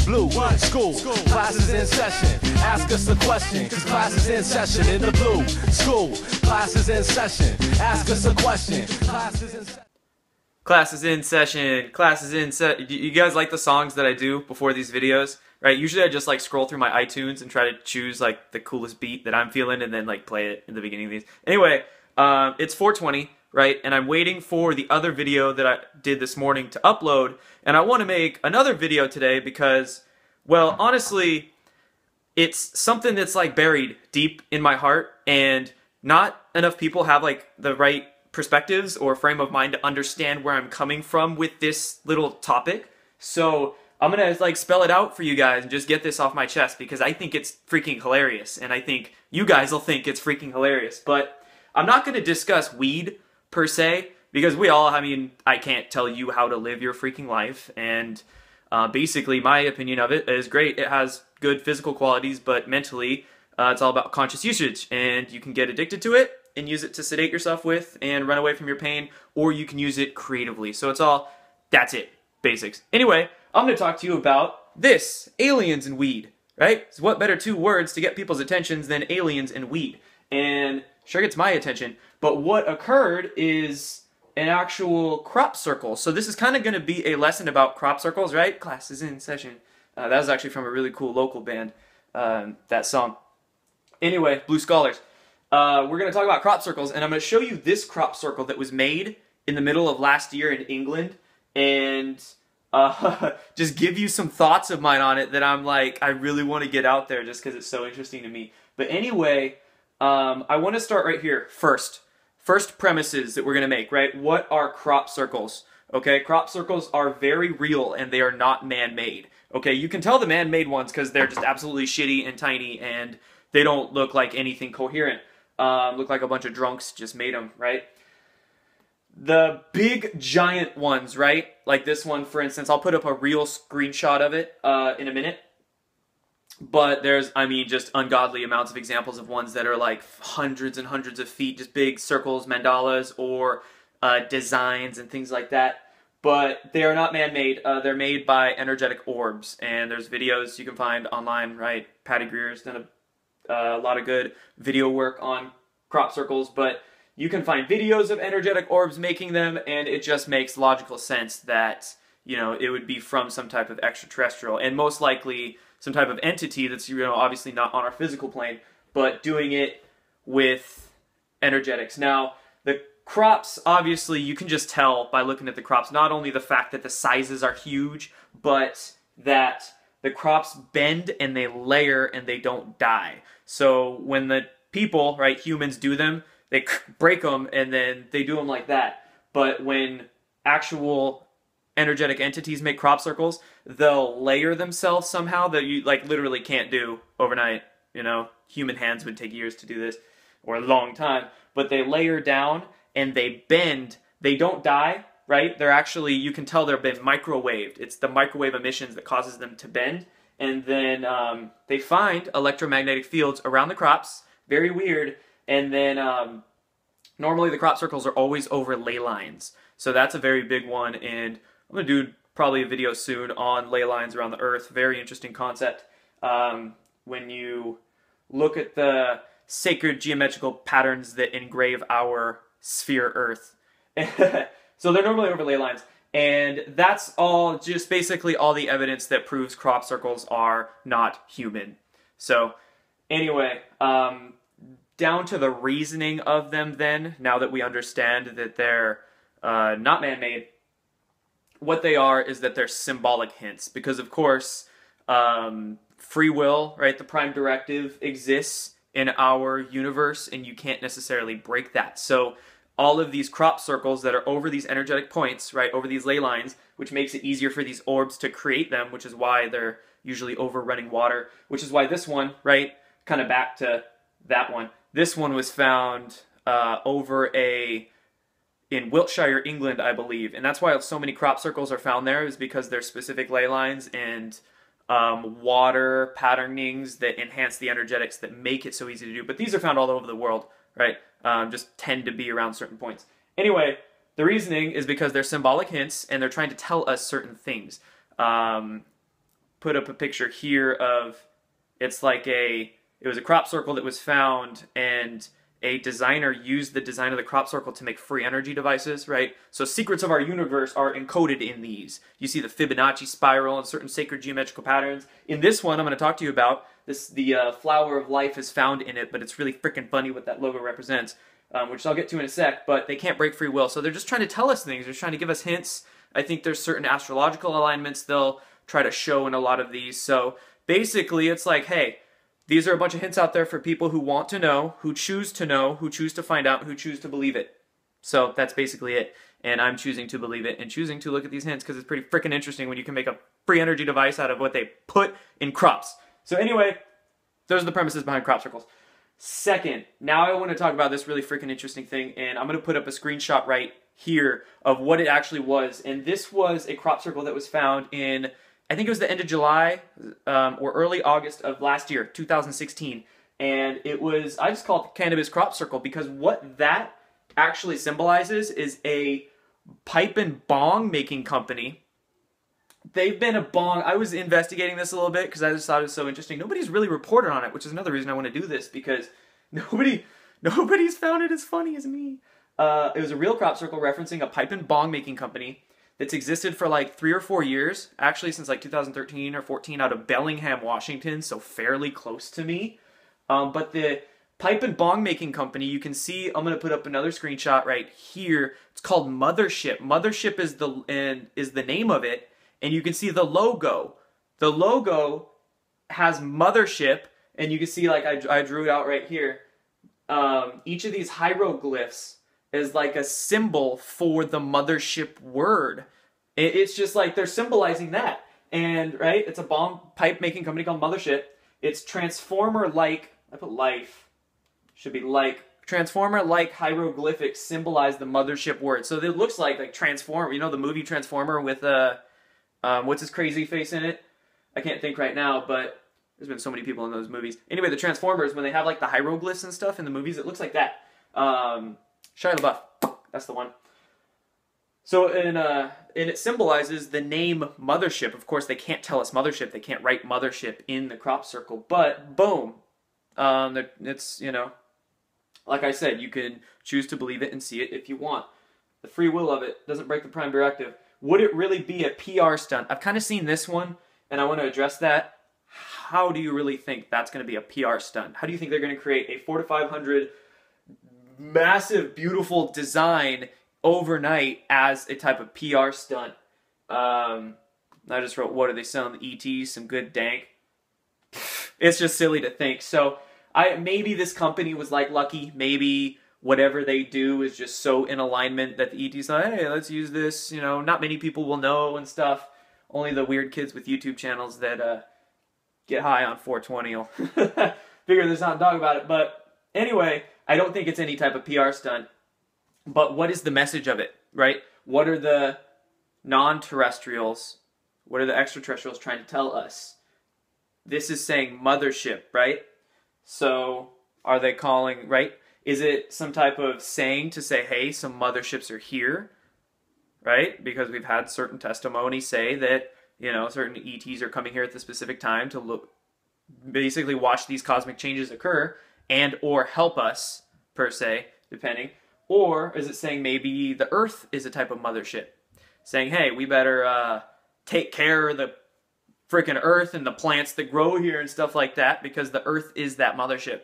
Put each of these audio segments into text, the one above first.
blue school. Class is in session. Ask us a question, cause class is in session. In the blue school. Class is in session. Ask us a question. Class is in session. Class is in session. Class is in session. You guys like the songs that I do before these videos? Right? Usually I just like scroll through my iTunes and try to choose like the coolest beat that I'm feeling and then like play it in the beginning of these. Anyway, it's 4:20, right? And I'm waiting for the other video that I did this morning to upload. And I want to make another video today because, well, honestly, it's something that's like buried deep in my heart, and not enough people have like the right perspectives or frame of mind to understand where I'm coming from with this little topic. So I'm gonna like spell it out for you guys and just get this off my chest because I think it's freaking hilarious, and I think you guys will think it's freaking hilarious. But I'm not gonna discuss weed per se because I can't tell you how to live your freaking life, and basically my opinion of it is great. It has good physical qualities, but mentally it's all about conscious usage, and you can get addicted to it and use it to sedate yourself with and run away from your pain, or you can use it creatively. So that's it, basics. Anyway, I'm going to talk to you about this, aliens and weed, right? So what better two words to get people's attentions than aliens and weed? And sure gets my attention, but what occurred is an actual crop circle. So this is kind of going to be a lesson about crop circles, right? Class is in session. That was actually from a really cool local band, that song. Anyway, Blue Scholars. We're going to talk about crop circles, and I'm going to show you this crop circle that was made in the middle of last year in England, and just give you some thoughts of mine on it that I'm like, I really want to get out there just because it's so interesting to me. But anyway, I want to start right here. First premises that we're going to make, right? What are crop circles? Okay, crop circles are very real and they are not man-made. Okay, you can tell the man-made ones because they're just absolutely shitty and tiny and they don't look like anything coherent. Look like a bunch of drunks just made them, right? The big giant ones, right? Like this one, for instance. I'll put up a real screenshot of it in a minute. But there's, just ungodly amounts of examples of ones that are like hundreds and hundreds of feet, just big circles, mandalas, or designs and things like that. But they are not man-made. They're made by energetic orbs. And there's videos you can find online, right? Patty Greer's done a lot of good video work on crop circles, but you can find videos of energetic orbs making them, and it just makes logical sense that, it would be from some type of extraterrestrial, and most likely some type of entity that's, obviously not on our physical plane, but doing it with energetics. Now, the crops, obviously, you can just tell by looking at the crops, not only the fact that the sizes are huge, but that the crops bend and they layer and they don't die. So when the people, right, humans do them, they break them and then they do them like that. But when actual energetic entities make crop circles, they'll layer themselves somehow that you like literally can't do overnight. Human hands would take years to do this, or a long time. But they layer down and they bend. They don't die, right? They're actually, you can tell they've been microwaved. It's the microwave emissions that causes them to bend. And then they find electromagnetic fields around the crops. Very weird. And then normally the crop circles are always over ley lines. So that's a very big one. And I'm going to do probably a video soon on ley lines around the Earth. Very interesting concept. When you look at the sacred geometrical patterns that engrave our sphere Earth. So they're normally over ley lines. And that's all, just basically all the evidence that proves crop circles are not human. So anyway, down to the reasoning of them then, now that we understand that they're not man-made, what they are is that they're symbolic hints. Because of course, free will, right, the prime directive exists in our universe and you can't necessarily break that. So all of these crop circles that are over these energetic points, right, over these ley lines, which makes it easier for these orbs to create them, which is why they're usually over running water, which is why this one, right, kind of back to that one, this one was found in Wiltshire, England, I believe, and that's why so many crop circles are found there, is because there's specific ley lines and water patternings that enhance the energetics that make it so easy to do. But these are found all over the world, right? Just tend to be around certain points. Anyway, the reasoning is because they're symbolic hints and they're trying to tell us certain things. Put put up a picture here of, it's like it was a crop circle that was found, and a designer used the design of the crop circle to make free energy devices, right? So secrets of our universe are encoded in these. You see the Fibonacci spiral and certain sacred geometrical patterns. In this one I'm going to talk to you about, the flower of life is found in it, but it's really freaking funny what that logo represents, which I'll get to in a sec, but they can't break free will. So they're just trying to tell us things. They're trying to give us hints. I think there's certain astrological alignments they'll try to show in a lot of these. So basically it's like, hey, these are a bunch of hints out there for people who want to know, who choose to find out, who choose to believe it. So that's basically it. And I'm choosing to believe it and choosing to look at these hints because it's pretty freaking interesting when you can make a free energy device out of what they put in crops. So anyway, those are the premises behind crop circles. Second, now I want to talk about this really freaking interesting thing, and I'm going to put up a screenshot right here of what it actually was. And this was a crop circle that was found in, I think it was the end of July or early August of last year, 2016. And it was, I just call it the cannabis crop circle because what that actually symbolizes is a pipe and bong making company. They've been a bong, I was investigating this a little bit because I just thought it was so interesting. Nobody's really reported on it, which is another reason I want to do this because nobody's found it as funny as me. It was a real crop circle referencing a pipe and bong making company that's existed for like 3 or 4 years, actually since like 2013 or 14 out of Bellingham, Washington, so fairly close to me. But the pipe and bong making company, you can see, I'm going to put up another screenshot right here. It's called Mothership. Mothership is the name of it, and you can see the logo. The logo has Mothership, and you can see like I drew it out right here. Each of these hieroglyphs is like a symbol for the mothership word. It's just like they're symbolizing that. And, right, it's a bong pipe making company called Mothership. It's transformer-like, I put life, should be like, transformer-like hieroglyphics symbolize the mothership word. So it looks like Transformer, you know the movie Transformer with, what's his crazy face in it? I can't think right now, but there's been so many people in those movies. Anyway, the Transformers, when they have like the hieroglyphs and stuff in the movies, it looks like that. Shia LaBeouf, that's the one. So, and it symbolizes the name Mothership. Of course, they can't tell us Mothership. They can't write Mothership in the crop circle. But, boom. It's, you know, like I said, you can choose to believe it and see it if you want. The free will of it doesn't break the prime directive. Would it really be a PR stunt? I've kind of seen this one, and I want to address that. How do you really think that's going to be a PR stunt? How do you think they're going to create a 400 to 500 massive, beautiful design overnight as a type of PR stunt? I just wrote, what are they selling? The ETs, some good dank. It's just silly to think. So maybe this company was like lucky. Maybe whatever they do is just so in alignment that the ET's like, hey, let's use this. You know, not many people will know and stuff. Only the weird kids with YouTube channels that get high on 420 will figure this out and talk about it. But anyway, I don't think it's any type of PR stunt. But what is the message of it, right? What are the non-terrestrials, what are the extraterrestrials trying to tell us? This is saying mothership, right? So are they calling, right? Is it some type of saying to say, hey, some motherships are here, right? Because we've had certain testimony say that, you know, certain ETs are coming here at the specific time to look, basically watch these cosmic changes occur and or help us, per se, depending. Or is it saying maybe the Earth is a type of mothership? Saying, hey, we better take care of the freaking Earth and the plants that grow here and stuff like that because the Earth is that mothership.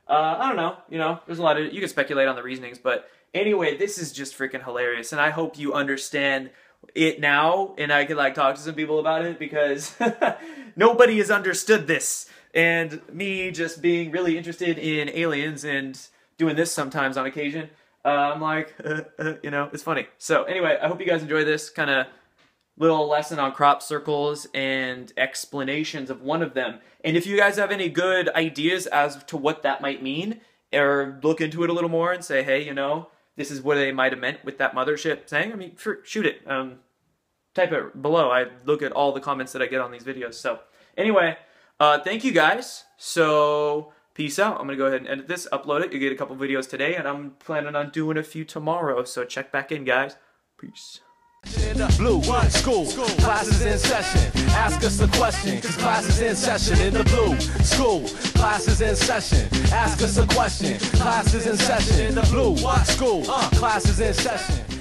I don't know, you know, there's a lot of, you can speculate on the reasonings, but anyway, this is just freaking hilarious, and I hope you understand it now, and I can like talk to some people about it because nobody has understood this, and me just being really interested in aliens and doing this sometimes on occasion, I'm like, you know, it's funny. So anyway, I hope you guys enjoy this kind of little lesson on crop circles and explanations of one of them. And if you guys have any good ideas as to what that might mean, or look into it a little more and say, hey, you know, this is what they might have meant with that mothership saying, I mean, shoot it. Type it below. I look at all the comments that I get on these videos. So anyway, thank you guys. So peace out. I'm going to go ahead and edit this, upload it. You get a couple videos today, and I'm planning on doing a few tomorrow. So check back in, guys. Peace. In the blue school, classes in session. Ask us a question, cause class is in session. In the blue school, classes in session. Ask us a question, classes in session. In the blue school, classes in session.